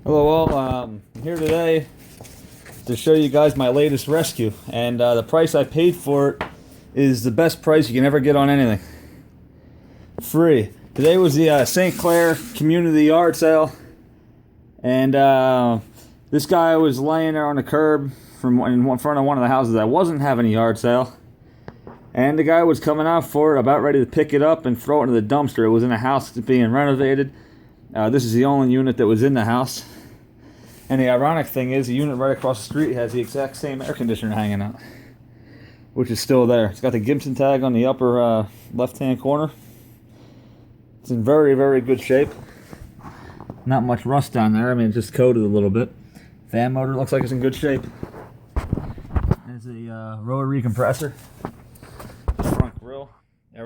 Hello all, I'm here today to show you guys my latest rescue, and the price I paid for it is the best price you can ever get on anything. Free. Today was the St. Clair Community Yard Sale, and this guy was laying there on the curb in front of one of the houses that wasn't having a yard sale, and the guy was coming out for it, about ready to pick it up and throw it into the dumpster. It was in a house that's being renovated. This is the only unit that was in the house. And the ironic thing is, the unit right across the street has the exact same air conditioner hanging out, which is still there. It's got the Gibson tag on the upper left-hand corner. It's in very, very good shape. Not much rust down there. I mean, it's just coated a little bit. Fan motor looks like it's in good shape. There's a rotary compressor. Front grill.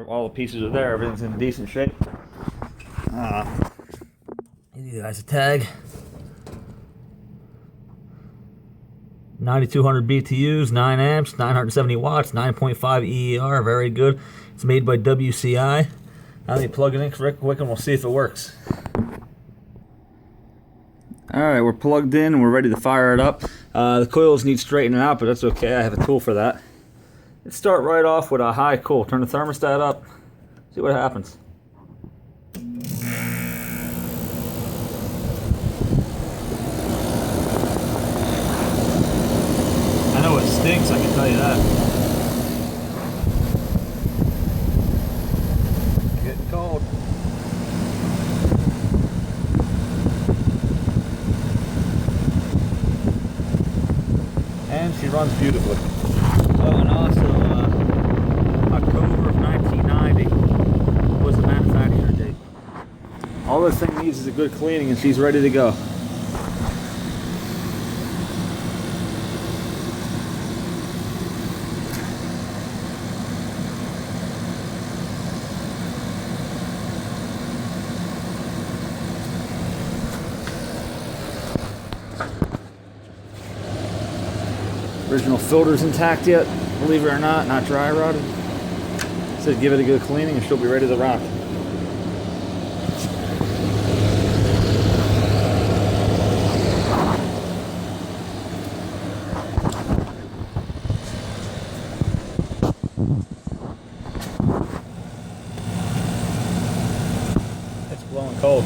All the pieces are there. Everything's in decent shape. Give you guys a tag. 9,200 BTUs, 9 amps, 970 watts, 9.5 EER, very good. It's made by WCI. Now let me plug it in quick and we'll see if it works. Alright, we're plugged in and we're ready to fire it up. The coils need straightening out, but that's okay. I have a tool for that. Let's start right off with a high cool. Turn the thermostat up, see what happens. I know it stinks, I can tell you that. Getting cold. And she runs beautifully. Oh, and also, October of 1990 was the manufacturer date. All this thing needs is a good cleaning and she's ready to go. Original filter's intact yet, believe it or not dry rotted. Said give it a good cleaning and she'll be ready to rock. It's blowing cold.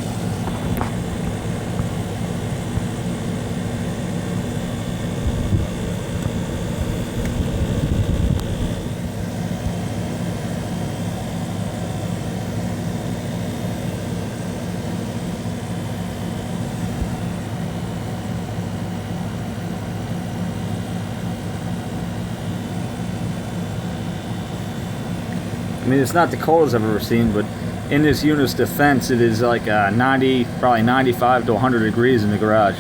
I mean, it's not the coldest I've ever seen, but in this unit's defense, it is like 90, probably 95 to 100 degrees in the garage.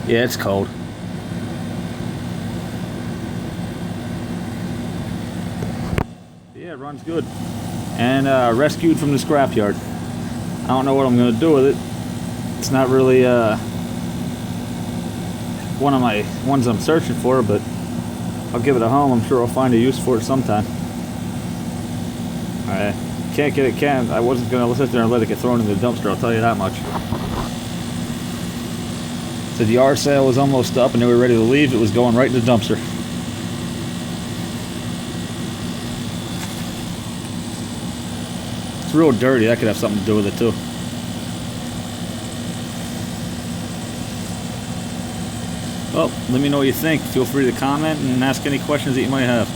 Yeah, it's cold. Yeah, it runs good. And rescued from the scrapyard. I don't know what I'm going to do with it. It's not really one of my ones I'm searching for, but I'll give it a home. I'm sure I'll find a use for it sometime. I can't get it canned. I wasn't going to sit there and let it get thrown in the dumpster, I'll tell you that much. So the yard sale was almost up and they were ready to leave. It was going right in the dumpster. It's real dirty. That could have something to do with it too. Well, let me know what you think. Feel free to comment and ask any questions that you might have.